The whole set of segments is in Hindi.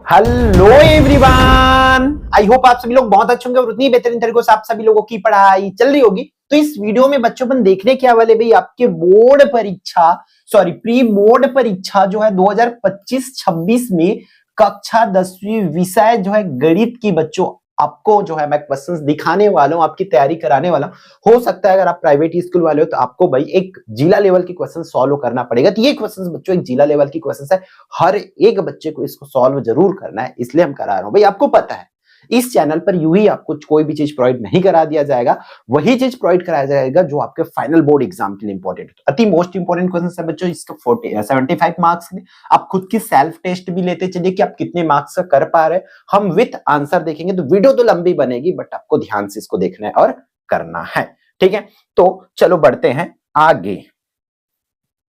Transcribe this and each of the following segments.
हेलो एवरीवन, आई होप आप सभी लोग बहुत अच्छे होंगे और उतनी बेहतरीन तरीके से आप सभी लोगों की पढ़ाई चल रही होगी। तो इस वीडियो में बच्चों अपन देखने क्या वाले भाई, आपके बोर्ड परीक्षा प्री बोर्ड परीक्षा जो है 2025-26 में कक्षा 10वीं विषय जो है गणित की बच्चों आपको जो है मैं क्वेश्चंस दिखाने वाला हूं, आपकी तैयारी कराने वाला हूं। हो सकता है अगर आप प्राइवेट स्कूल वाले हो तो आपको भाई एक जिला लेवल की क्वेश्चन सॉल्व करना पड़ेगा। तो ये क्वेश्चंस बच्चों एक जिला लेवल की क्वेश्चंस है, हर एक बच्चे को इसको सॉल्व जरूर करना है, इसलिए हम करा रहा हूं। भाई आपको पता है इस चैनल पर यूं ही आपको कोई भी चीज प्रोवाइड नहीं करा दिया जाएगा, वही चीज प्रोवाइड कराया जाएगा जो आपके फाइनल बोर्ड एग्जाम के लिए इंपॉर्टेंट है। अति मोस्ट इंपॉर्टेंट क्वेश्चन है बच्चों, इसका 75 मार्क्स के लिए आप खुद की सेल्फ टेस्ट भी लेते चलिए कि आप कितने मार्क्स का कर पा रहे हैं। हम विथ आंसर देखेंगे तो वीडियो तो लंबी बनेगी, बट आपको ध्यान से इसको देखना है और करना है, ठीक है। तो चलो बढ़ते हैं आगे।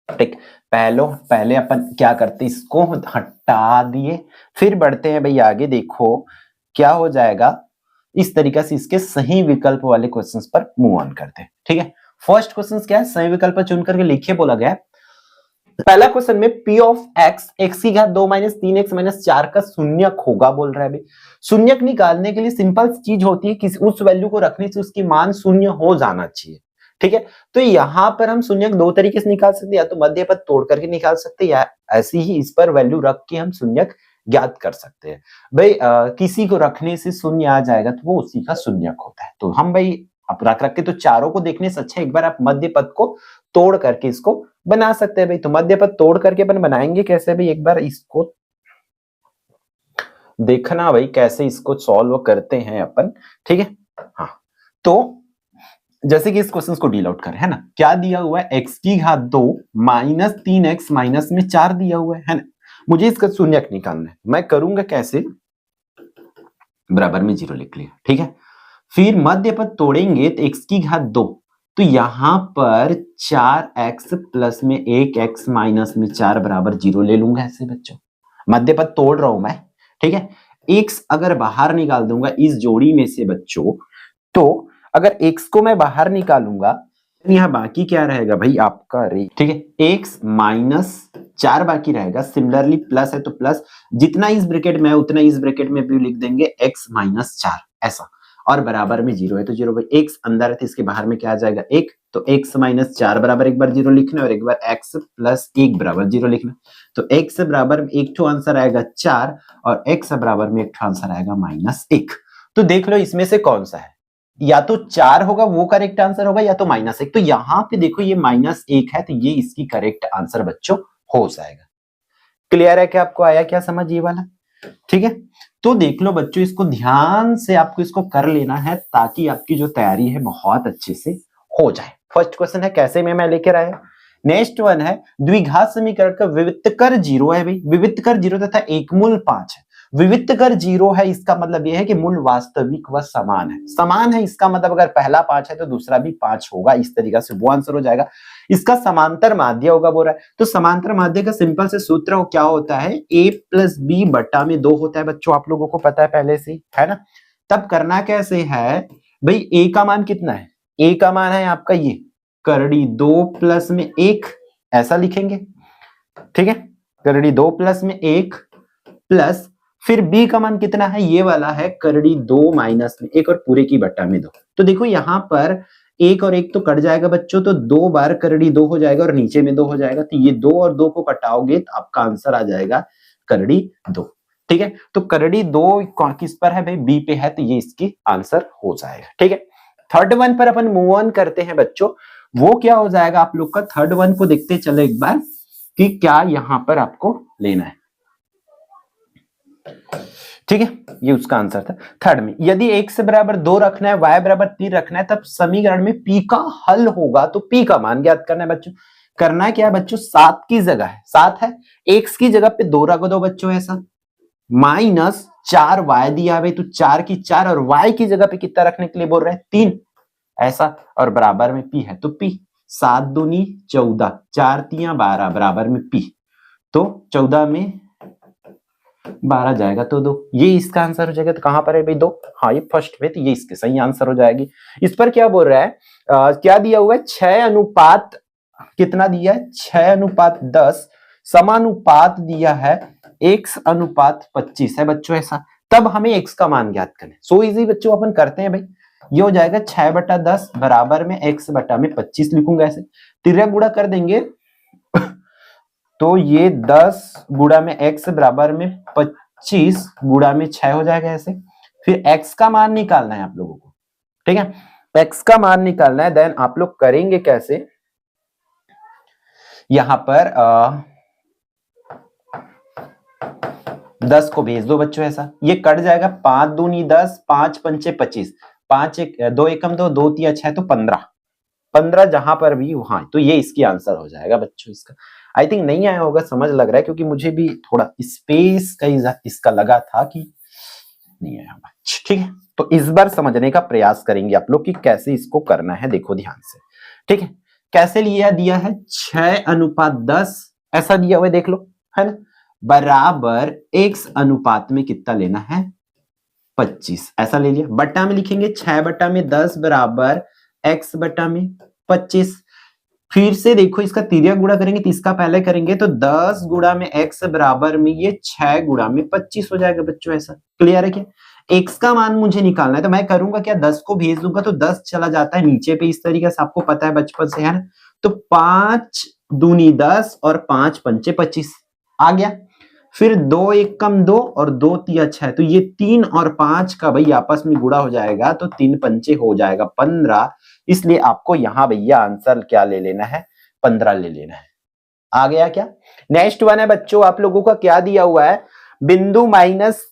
ठीक, पहले अपन क्या करते, इसको हटा दिए, फिर बढ़ते हैं भाई आगे। देखो क्या हो जाएगा, इस तरीके से इसके सही विकल्प वाले क्वेश्चंस पर मूव ऑन करते हैं, ठीक है। फर्स्ट क्वेश्चन क्या है, सही विकल्प चुन करके लिखिए, बोला गया है पहला क्वेश्चन में P ऑफ x x की घात 2 माइनस 3x माइनस 4 का शून्यक होगा बोल रहा है भाई। शून्यक निकालने के लिए सिंपल चीज होती है कि उस वैल्यू को रखने से उसकी मान शून्य हो जाना चाहिए, ठीक है। तो यहां पर हम शून्यक दो तरीके से निकाल सकते हैं, या तो मध्य पद तोड़ करके निकाल सकते हैं, या ऐसे ही इस पर वैल्यू रख के हम शून्यक ज्ञात कर सकते हैं। भाई किसी को रखने से शून्य आ जाएगा तो वो उसी का शून्यक होता है। तो हम भाई अब रख के तो चारों को देखने से अच्छा एक बार आप मध्य पद को तोड़ करके इसको बना सकते हैं भाई। तो मध्य पद तोड़ करके अपन बनाएंगे कैसे भाई, एक बार इसको देखना भाई कैसे इसको सॉल्व करते हैं अपन, ठीक है। हाँ, तो जैसे कि इस क्वेश्चन को डील आउट करें, है ना, क्या दिया हुआ है, x की घात 2 माइनस 3x माइनस में 4 दिया हुआ है ना। मुझे इसका शून्यक निकालना है, मैं करूंगा कैसे, बराबर में 0 लिख लिया, ठीक है। फिर मध्य पद तोड़ेंगे तो x की घात 2, तो यहां पर 4x प्लस में 1x माइनस में 4 बराबर 0 ले लूंगा ऐसे बच्चों। मध्य पद तोड़ रहा हूं मैं, ठीक है। x अगर बाहर निकाल दूंगा इस जोड़ी में से बच्चों, तो अगर x को मैं बाहर निकालूंगा यहाँ बाकी क्या रहेगा भाई आपका रे, ठीक है। x माइनस 4 बाकी रहेगा, सिमिलरली प्लस है तो प्लस, जितना इस ब्रैकेट में है उतना इस ब्रैकेट में भी लिख देंगे x माइनस 4 ऐसा, और बराबर में 0 है तो 0 भाई, x अंदर है तो इसके बाहर में क्या आ जाएगा 1, तो x माइनस 4 बराबर एक बार 0 लिखना और एक बार x प्लस 1 बराबर 0 लिखना। तो x बराबर में एक ठो आंसर आएगा 4 और x बराबर में एक ठो आंसर आएगा -1। तो देख लो इसमें से कौन सा है, या तो 4 होगा वो करेक्ट आंसर होगा, या तो -1। तो यहां पे देखो ये -1 है, तो ये इसकी करेक्ट आंसर बच्चों हो जाएगा। क्लियर है क्या, आपको आया क्या समझ ये वाला, ठीक है। तो देख लो बच्चों, इसको ध्यान से आपको इसको कर लेना है ताकि आपकी जो तैयारी है बहुत अच्छे से हो जाए। फर्स्ट क्वेश्चन है कैसे में मैं लेकर आया। नेक्स्ट वन है द्विघात समीकरण का विवित्तकर 0 है भाई, विवित्तकर 0 तथा एकमूल 5 है। विवित्तकर 0 है, इसका मतलब यह है कि मूल वास्तविक व समान है। समान है इसका मतलब अगर पहला 5 है तो दूसरा भी 5 होगा, इस तरीके से वो आंसर हो जाएगा। इसका समांतर माध्य होगा बोल रहा है, तो समांतर माध्य का सिंपल से सूत्र क्या होता है, a प्लस बी बटा में 2 होता है बच्चों, आप लोगों को पता है पहले से, है ना। तब करना कैसे है भाई, a का मान कितना है, a का मान है आपका ये करड़ी 2 प्लस में 1 ऐसा लिखेंगे, ठीक है। करड़ी 2 प्लस में 1 प्लस फिर b का मान कितना है, ये वाला है करड़ी 2 माइनस में 1 और पूरे की बट्टा में 2। तो देखो यहाँ पर 1 और 1 तो कट जाएगा बच्चों, तो 2 बार करड़ी 2 हो जाएगा और नीचे में 2 हो जाएगा, तो ये 2 और 2 को कटाओगे तो आपका आंसर आ जाएगा करड़ी 2, ठीक है। तो करड़ी 2 किस पर है भाई, b पे है, तो ये इसकी आंसर हो जाएगा, ठीक है। थर्ड वन पर अपन मूव ऑन करते हैं बच्चों, वो क्या हो जाएगा आप लोग का, थर्ड वन को देखते चलो एक बार कि क्या यहां पर आपको लेना है, ठीक है। ये उसका आंसर था थर्ड में। यदि x बराबर 2 रखना है, y बराबर 3 रखना है, तब समीकरण में p का हल होगा, तो p का मान ज्ञात करना है बच्चों। करना क्या है बच्चों, 7 की जगह है 7 है, x की जगह पे 2 रख दो बच्चों ऐसा, माइनस 4 y दिया है तो 4 की 4, और y की जगह पे कितना रखने के लिए बोल रहे हैं 3 ऐसा, और बराबर में p है तो p, 7 दूनी 14, 4 तियां 12 बराबर में p, तो 14 में 12 जाएगा तो 2, ये इसका आंसर हो जाएगा। तो कहां पर है भाई 2, हाँ ये फर्स्ट में, तो ये इसके सही आंसर हो जाएगी। इस पर क्या बोल रहा है, क्या दिया हुआ है 6 अनुपात कितना दिया है, 6 अनुपात 10 समानुपात दिया है x अनुपात 25 है बच्चों ऐसा, तब हमें x का मान ज्ञात करना है। सो इजी बच्चों, अपन करते हैं भाई। ये हो जाएगा 6/10 बराबर में x बटा में 25 लिखूंगा ऐसे, तिर्यक गुणा कर देंगे तो ये 10 गुणा में x बराबर में 25 गुणा में 6 हो जाएगा ऐसे। फिर x का मान निकालना है आप लोगों को, ठीक है, x का मान निकालना है। देन आप लोग करेंगे कैसे, यहां पर 10 को भेज दो बच्चों ऐसा, ये कट जाएगा, 5 दूनी 10, 5 पंचे 25, 5 एक 2 एकम 2, 2 तिया 6 तो 15 जहां पर भी वहां, तो ये इसकी आंसर हो जाएगा बच्चों। इसका आई थिंक नहीं आया होगा, समझ लग रहा है, क्योंकि मुझे भी थोड़ा स्पेस का इसका लगा था कि नहीं आया होगा। ठीक है, तो इस बार समझने का प्रयास करेंगे आप लोग कि कैसे इसको करना है। देखो ध्यान से, ठीक है, कैसे लिया दिया है 6:10 ऐसा दिया हुआ है, देख लो, है ना, बराबर x अनुपात में कितना लेना है 25 ऐसा ले लिया, बट्टा में लिखेंगे 6/10 बराबर x बटा में 25। फिर से देखो इसका तिर्यक गुणा करेंगे तो इसका पहले करेंगे तो 10 गुणा में x बराबर में ये 6 गुणा में 25 हो जाएगा बच्चों ऐसा। क्लियर है क्या? x का मान मुझे निकालना है, तो मैं करूंगा क्या, 10 को भेज दूंगा तो 10 चला जाता है नीचे पे इस तरीके से, आपको पता है बचपन से, है ना। तो 5 दूनी 10 और 5 पंचे 25 आ गया। फिर 2 एकम 2 और 2 तिया 6, तो ये 3 और 5 का भाई आपस में गुणा हो जाएगा तो 3 पंचे हो जाएगा 15, इसलिए आपको यहां भैया आंसर क्या ले लेना है 15 ले लेना है। आ गया क्या? नेक्स्ट वन है बच्चों, आप लोगों का क्या दिया हुआ है, बिंदु माइनस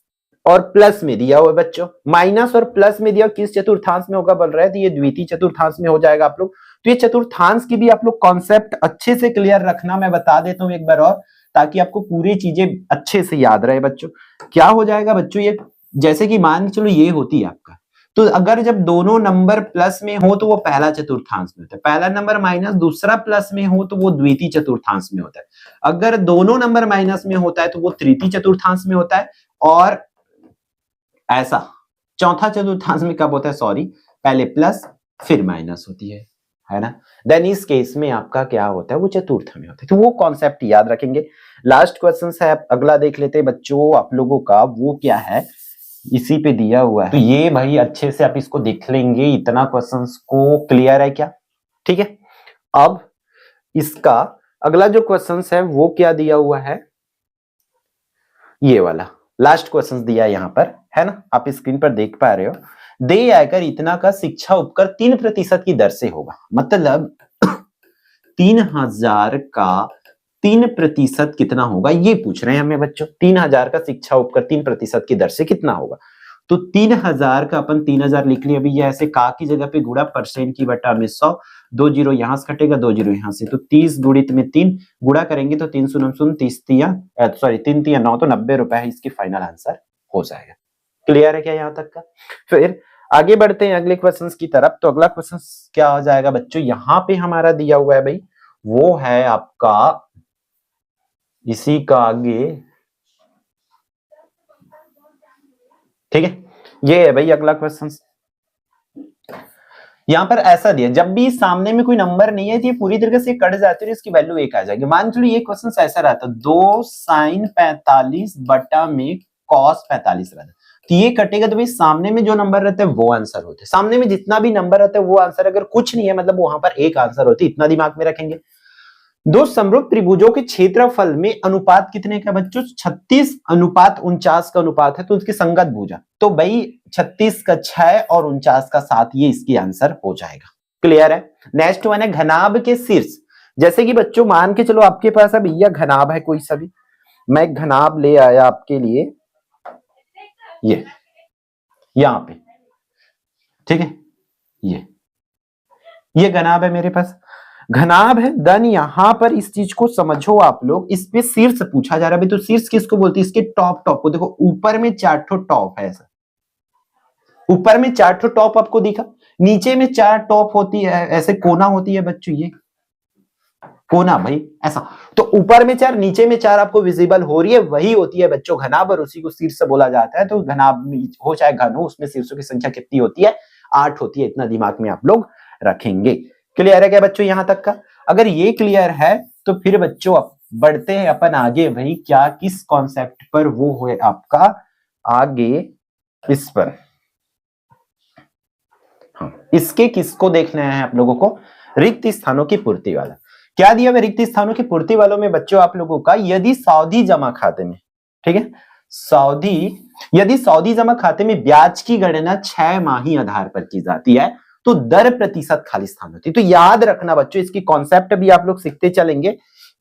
और प्लस में दिया हुआ है बच्चों, माइनस और प्लस में दिया, किस चतुर्थांश में होगा बोल रहा है, तो ये द्वितीय चतुर्थांश में हो जाएगा आप लोग। तो ये चतुर्थांश की भी आप लोग कॉन्सेप्ट अच्छे से क्लियर रखना, मैं बता देता हूं एक बार और, ताकि आपको पूरी चीजें अच्छे से याद रहे बच्चों। क्या हो जाएगा बच्चों, ये जैसे कि मान चलो ये होती है आपका, तो अगर जब दोनों नंबर प्लस में हो तो वो पहला चतुर्थांश में होता है, पहला नंबर माइनस दूसरा प्लस में हो तो वो द्वितीय चतुर्थांश में होता है, अगर दोनों नंबर माइनस में होता है तो वो तृतीय चतुर्थांश में होता है, और ऐसा चौथा चतुर्थांश में कब होता है, सॉरी, पहले प्लस फिर माइनस होती है ना। देन इस केस में आपका क्या होता है, वो चतुर्थ में होता है, तो वो कॉन्सेप्ट याद रखेंगे। लास्ट क्वेश्चन है, अगला देख लेते हैं बच्चों आप लोगों का, वो क्या है, इसी पे दिया हुआ है, तो ये भाई अच्छे से आप इसको देख लेंगे, इतना क्वेश्चंस को क्लियर है क्या? ठीक है, अब इसका अगला जो क्वेश्चंस है वो क्या दिया हुआ है, ये वाला लास्ट क्वेश्चन दिया है यहां पर, है ना, आप स्क्रीन पर देख पा रहे हो, दे आयकर इतना का शिक्षा उपकर 3% की दर से होगा, मतलब 3000 का 3% कितना होगा, ये पूछ रहे हैं हमें बच्चों। 3000 का शिक्षा उपकर 3% की दर से कितना होगा, तो 3000 का अपन 3000 लिख लिया, अभी ये ऐसे का की जगह पे गुणा परसेंट की बटा में 100, 2 जीरो यहां से कटेगा, 2 जीरो यहां से, तो 30 गुणित में 3 गुणा करेंगे तो 3 शून्य 30 तिया, सॉरी 3 तिया 9, तो 90 रुपए है इसकी फाइनल आंसर हो जाएगा। क्लियर है क्या यहां तक का? फिर आगे बढ़ते हैं अगले क्वेश्चन की तरफ। तो अगला क्वेश्चन क्या हो जाएगा बच्चों, यहां पे हमारा दिया हुआ है भाई, वो है आपका इसी का आगे, ठीक है, ये है भाई अगला क्वेश्चन। यहां पर ऐसा दिया, जब भी सामने में कोई नंबर नहीं है तो ये पूरी तरीके से कट जाती है, इसकी वैल्यू 1 आ जाएगी। मान चलो ये क्वेश्चन ऐसा रहता, 2 sin 45 बटा में cos 45 रहता, तो ये कटेगा तो भाई सामने में जो नंबर रहते हैं वो आंसर होते हैं, सामने में जितना भी नंबर रहता है वो आंसर, अगर कुछ नहीं है मतलब वहां पर एक आंसर होती है, इतना दिमाग में रखेंगे। दो समरूप त्रिभुजों के क्षेत्रफल में अनुपात कितने का बच्चों, 36:49 का अनुपात है, तो उसकी संगत भुजा, तो भाई 36 का 6 और 49 का 7, ये इसकी आंसर हो जाएगा। क्लियर है? नेक्स्ट वन है घनाभ के शीर्ष, जैसे कि बच्चों मान के चलो आपके पास अब यह घनाभ है कोई सा भी, मैं घनाभ ले आया आपके लिए, ये यहां पे, ठीक है, ये घनाभ है मेरे पास, घनाभ है। देन यहां पर इस चीज को समझो आप लोग, इस पे शीर्ष पूछा जा रहा है, तो शीर्ष किसको बोलते हैं, इसके टॉप को देखो, ऊपर में 4 ठो टॉप है, ऐसा ऊपर में 4 ठो टॉप आपको दिखा, नीचे में 4 टॉप होती है, ऐसे कोना होती है बच्चों, ये कोना भाई ऐसा, तो ऊपर में 4 नीचे में 4 आपको विजिबल हो रही है, वही होती है बच्चों घनाभ, और उसी को शीर्ष बोला जाता है। तो घनाभ हो चाहे घन हो, उसमें शीर्षों की संख्या कितनी होती है, 8 होती है, इतना दिमाग में आप लोग रखेंगे। क्लियर है क्या बच्चों यहां तक का? अगर ये क्लियर है तो फिर बच्चों बढ़ते हैं अपन आगे भाई, क्या किस कॉन्सेप्ट पर वो है आपका आगे इस पर। हाँ, इसके किसको देखना है आप लोगों को, रिक्त स्थानों की पूर्ति वाला। क्या दिया हुआ रिक्त स्थानों की पूर्ति वालों में बच्चों आप लोगों का, यदि सावधि जमा खाते में, ठीक है, यदि सावधि जमा खाते में ब्याज की गणना 6 माही आधार पर की जाती है तो दर प्रतिशत खाली स्थान होती है। तो याद रखना बच्चों, इसकी कॉन्सेप्ट भी आप लोग सीखते चलेंगे,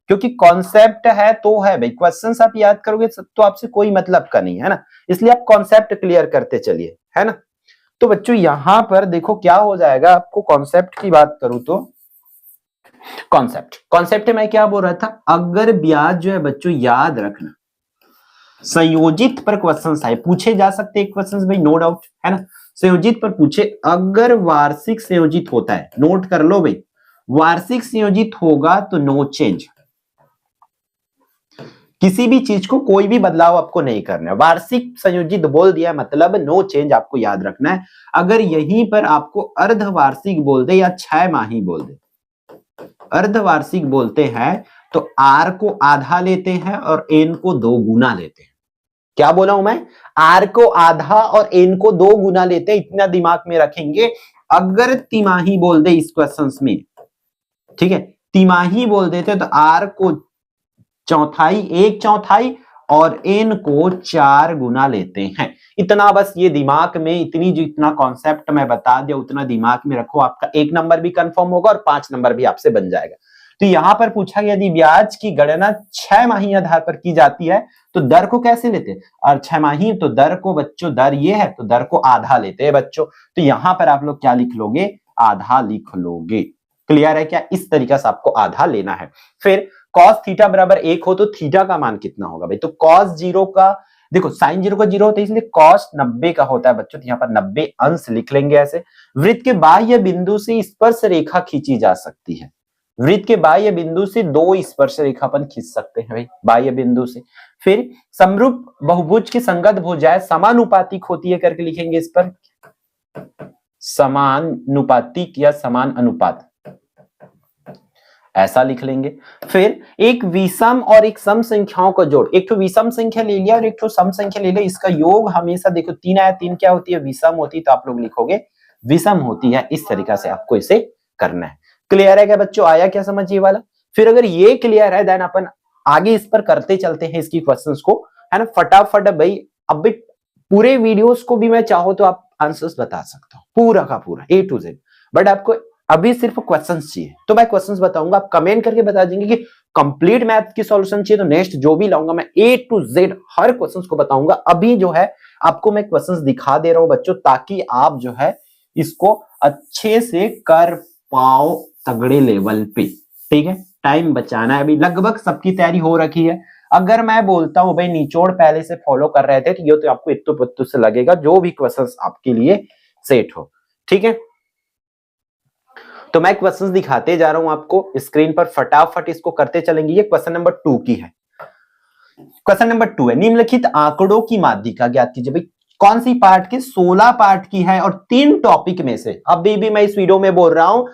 क्योंकि कॉन्सेप्ट है तो है भाई, क्वेश्चंस आप याद करोगे तो आपसे कोई मतलब का नहीं है ना, इसलिए आप कॉन्सेप्ट क्लियर करते चलिए, है ना। तो बच्चों यहां पर देखो क्या हो जाएगा, आपको कॉन्सेप्ट की बात करूं तो कॉन्सेप्ट में क्या बोल रहा था, अगर ब्याज जो है बच्चों याद रखना संयोजित पर क्वेश्चन आए, पूछे जा सकते हैं क्वेश्चन भाई, नो डाउट, है ना। संयोजित पर पूछे, अगर वार्षिक संयोजित होता है, नोट कर लो भाई, वार्षिक संयोजित होगा तो नो चेंज, किसी भी चीज को कोई भी बदलाव आपको नहीं करना है। वार्षिक संयोजित बोल दिया मतलब नो चेंज, आपको याद रखना है। अगर यहीं पर आपको अर्धवार्षिक बोल दे या 6 माही बोल दे, अर्धवार्षिक बोलते हैं तो आर को आधा लेते हैं और एन को 2 गुना लेते हैं। क्या बोला हूं मैं, आर को आधा और एन को 2 गुना लेते हैं, इतना दिमाग में रखेंगे। अगर तिमाही बोल दे इस क्वेश्चन में, ठीक है, तिमाही बोल देते तो आर को चौथाई, 1/4 और एन को 4 गुना लेते हैं। इतना बस ये दिमाग में, इतनी जो इतना कॉन्सेप्ट मैं बता दिया उतना दिमाग में रखो, आपका 1 नंबर भी कंफर्म होगा और 5 नंबर भी आपसे बन जाएगा। तो यहां पर पूछा गया यदि ब्याज की गणना 6 माही आधार पर की जाती है तो दर को कैसे लेते हैं, और 6 माही तो दर को बच्चों, दर ये है तो दर को आधा लेते हैं बच्चों। तो यहां पर आप लोग क्या लिख लोगे, आधा लिख लोगे। क्लियर है क्या, इस तरीके से आपको आधा लेना है। फिर cos थीटा बराबर 1 हो तो थीटा का मान कितना होगा भाई, तो cos 0 का, देखो sin 0 का 0 होता है इसलिए cos 90 का होता है बच्चों, तो यहाँ पर 90 अंश लिख लेंगे ऐसे। वृत्त के बाह्य बिंदु से स्पर्श रेखा खींची जा सकती है, वृत्त के बाह्य बिंदु से 2 स्पर्श रेखा अपन खींच सकते हैं भाई, बाह्य बिंदु से। फिर समरूप बहुभुज की संगत भुजाएं समानुपातिक होती है करके लिखेंगे इस पर, समानुपातिक या समान अनुपात, ऐसा लिख लेंगे। फिर एक विषम और एक सम संख्याओं का जोड़, एक तो विषम संख्या ले लिया और एक तो सम संख्या ले लिया, इसका योग हमेशा देखो 3 आया, 3 क्या होती है, विषम होती है, तो आप लोग लिखोगे विषम होती है। इस तरीका से आपको इसे करना है। क्लियर है क्या बच्चों, आया क्या समझ ये वाला। फिर अगर ये क्लियर है देन अपन आगे इस पर करते चलते हैं इसकी क्वेश्चंस को, है ना, फटाफट भाई। अब पूरे वीडियोस को भी मैं चाहो तो आप आंसर्स बता सकता हूँ पूरा का पूरा A to Z, बट आपको अभी सिर्फ क्वेश्चंस चाहिए तो मैं क्वेश्चंस बताऊंगा, आप कमेंट करके बता देंगे कि कंप्लीट मैथ की सॉल्यूशन चाहिए तो नेक्स्ट जो भी लाऊंगा मैं A to Z her questions को बताऊंगा। अभी जो है आपको मैं क्वेश्चंस दिखा दे रहा हूं बच्चों, ताकि आप जो है इसको अच्छे से कर पाओ तगड़े लेवल पे, ठीक है। टाइम बचाना है, अभी लगभग सबकी तैयारी हो रखी है। अगर मैं बोलता हूं भाई निचोड़ पहले से फॉलो कर रहे थे तो ये तो आपको इत्तु पत्तु से लगेगा, जो भी क्वेश्चंस आपके लिए सेट हो, ठीक है। तो मैं क्वेश्चंस दिखाते जा रहा हूं आपको स्क्रीन पर, फटाफट इसको करते चलेंगे। ये क्वेश्चन नंबर 2 की है, क्वेश्चन नंबर 2 है, निम्नलिखित आंकड़ों की माध्यिका ज्ञात कीजिए। भाई कौन सी पार्ट की, 16 पार्ट की है और 3 टॉपिक में से, अभी भी मैं इस वीडियो में बोल रहा हूं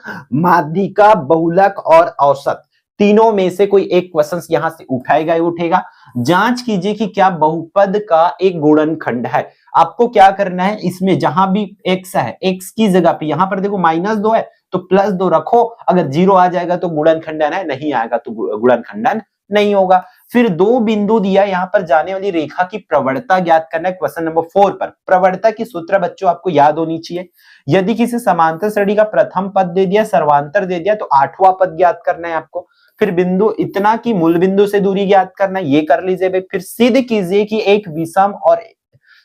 माध्यिका, बहुलक और औसत, तीनों में से कोई एक क्वेश्चन यहां से उठाएगा ही उठेगा। जांच कीजिए कि क्या बहुपद का एक गुणनखंड है। आपको क्या करना है, इसमें जहां भी x है, x की जगह पे यहां पर देखो -2 है तो +2 रखो, अगर 0 आ जाएगा तो गुणनखंडन है, नहीं आएगा तो गुणनखंडन नहीं होगा। फिर 2 बिंदु दिया, यहां पर जाने वाली रेखा की प्रवणता ज्ञात करना है। क्वेश्चन नंबर 4 पर प्रवणता की सूत्र बच्चों आपको याद होनी चाहिए। यदि किसी समांतर श्रेणी का प्रथम पद दे दिया, सर्वांतर दे दिया, तो 8वां पद ज्ञात करना है आपको। फिर बिंदु इतना की मूल बिंदु से दूरी ज्ञात करना है, ये कर लीजिए भाई। फिर सिद्ध कीजिए कि एक विषम और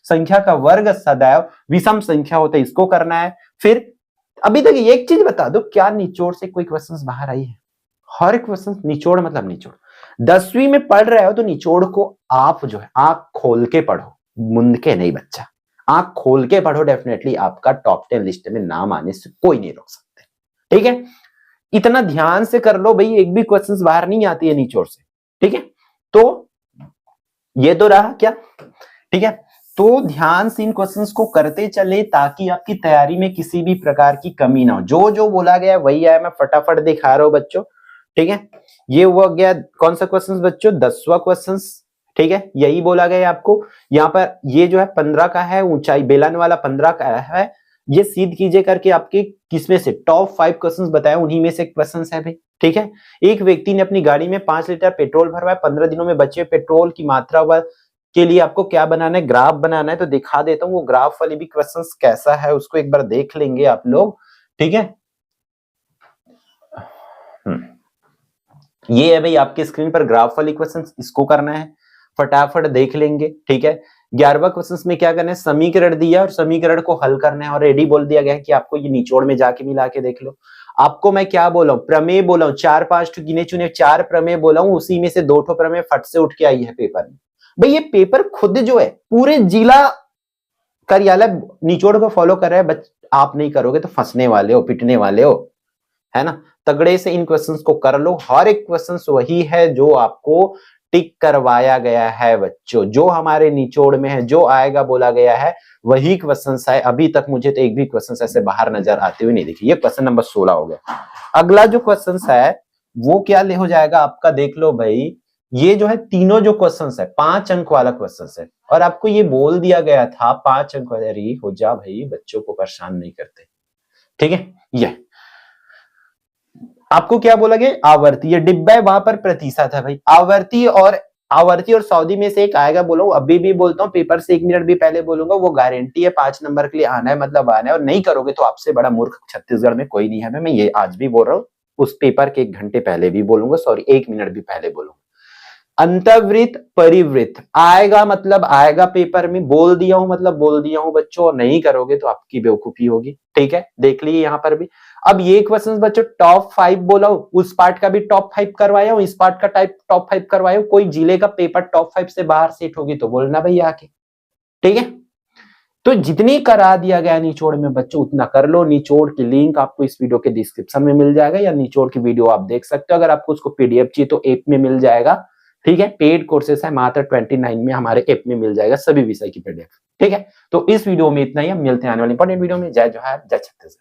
संख्या का वर्ग सदैव विषम संख्या होता है, इसको करना है। फिर अभी तक एक चीज बता दो, क्या निचोड़ से कोई क्वेश्चंस बाहर आई है? हर क्वेश्चन निचोड़ मतलब निचोड़, 10वीं में पढ़ रहे हो तो निचोड़ को आप जो है आंख खोल के पढ़ो, मुंद के नहीं बच्चा, आंख खोल के पढ़ो। डेफिनेटली आपका टॉप 10 लिस्ट में नाम आने से कोई नहीं रोक सकते, ठीक है। इतना ध्यान से कर लो भाई, एक भी क्वेश्चंस बाहर नहीं आती है निचोड़ से, ठीक है। तो ये तो रहा क्या, ठीक है। तो ध्यान से इन क्वेश्चंस को करते चले ताकि आपकी तैयारी में किसी भी प्रकार की कमी ना हो। जो जो बोला गया वही आया, मैं फटाफट दिखा रहा हूं बच्चों, ठीक है। ये हुआ गया कौन सा क्वेश्चन बच्चों, 10वां क्वेश्चन, ठीक है, यही बोला गया आपको। यहाँ पर ये जो है 15 का है, ऊंचाई बेलन वाला 15 का है, ये सीध कीजिए करके आपके किसमें से टॉप 5 क्वेश्चंस बताए, उन्हीं में से क्वेश्चंस है भाई, ठीक है। एक व्यक्ति ने अपनी गाड़ी में 5 लीटर पेट्रोल भरवाया, 15 दिनों में बचे पेट्रोल की मात्रा के लिए आपको क्या बनाना है, ग्राफ बनाना है। तो दिखा देता हूँ वो ग्राफ वाली भी क्वेश्चंस कैसा है उसको एक बार देख लेंगे आप लोग, ठीक है। ये है भाई आपके स्क्रीन पर ग्राफ वाली क्वेश्चंस, इसको करना है, फटाफट देख लेंगे, ठीक है। 11वां क्वेश्चन में क्या करना है, समीकरण दिया और समीकरण को हल करना है, और रेडी बोल दिया गया है कि आपको ये निचोड़ में जाके मिला के देख लो। आपको मैं क्या बोला हूं, प्रमेय बोला हूं, 4-5 गिने चुने 4 प्रमेय बोला हूं, उसी में से 2 ठो प्रमेय फट से उठ के आई है पेपर में। भाई ये पेपर खुद जो है पूरे जिला कार्यालय निचोड़ को फॉलो कर रहा है, आप नहीं करोगे तो फंसने वाले हो, पिटने वाले हो, है ना। तगड़े से इन क्वेश्चंस को कर लो, हर एक क्वेश्चंस वही है जो आपको टिक करवाया गया है बच्चों, जो हमारे निचोड़ में है, जो आएगा बोला गया है वही क्वेश्चंस है। अभी तक मुझे तो एक भी क्वेश्चंस ऐसे बाहर नजर आते हुए नहीं दिखे। ये क्वेश्चन नंबर 16 हो गया। अगला जो क्वेश्चंस है वो क्या ले हो जाएगा आपका, देख लो भाई, ये जो है तीनों जो क्वेश्चंस है 5 अंक वाला क्वेश्चंस है, और आपको ये बोल दिया गया था 5 अंक। अरे हो जा भाई, बच्चों को परेशान नहीं करते, ठीक है। ये आपको क्या बोला गया, आवर्ती, ये डिब्बा है वहां पर प्रतिशत है भाई, आवर्ती और सऊदी में से एक आएगा, बोलो अभी भी बोलता हूँ, पेपर से 1 मिनट भी पहले बोलूंगा, वो गारंटी है 5 नंबर के लिए आना है, मतलब आना है, और नहीं करोगे तो आपसे बड़ा मूर्ख छत्तीसगढ़ में कोई नहीं है। मैं ये आज भी बोल रहा हूँ, उस पेपर के 1 घंटे पहले भी बोलूंगा, सॉरी 1 मिनट भी पहले बोलूंगा। अंतर्वृत्त परिवृत्त आएगा, मतलब आएगा पेपर में, बोल दिया हूं मतलब बोल दिया हूं बच्चों, और नहीं करोगे तो आपकी बेवकूफी होगी, ठीक है। देख लीजिए यहाँ पर भी। अब ये क्वेश्चन बच्चों टॉप 5 बोला हूं, उस पार्ट का भी टॉप 5 करवाया हूं, इस पार्ट का टाइप टॉप 5 करवाया हूं। कोई जिले का पेपर टॉप 5 से बाहर सेट होगी तो बोलना भैया आके, ठीक है। तो जितनी करा दिया गया निचोड़ में बच्चों उतना कर लो। निचोड़ की लिंक आपको इस वीडियो के डिस्क्रिप्शन में मिल जाएगा, या निचोड़ की वीडियो आप देख सकते हो। अगर आपको उसको पीडीएफ चाहिए तो ऐप में मिल जाएगा, ठीक है। पेड कोर्सेस है, मात्र 29 में हमारे ऐप में मिल जाएगा सभी विषय की पीडीएफ, ठीक है। तो इस वीडियो में इतना ही, हम मिलते हैं आने वाली इंपॉर्टेंट वीडियो में। जय जोहार, जय छत्तीसगढ़।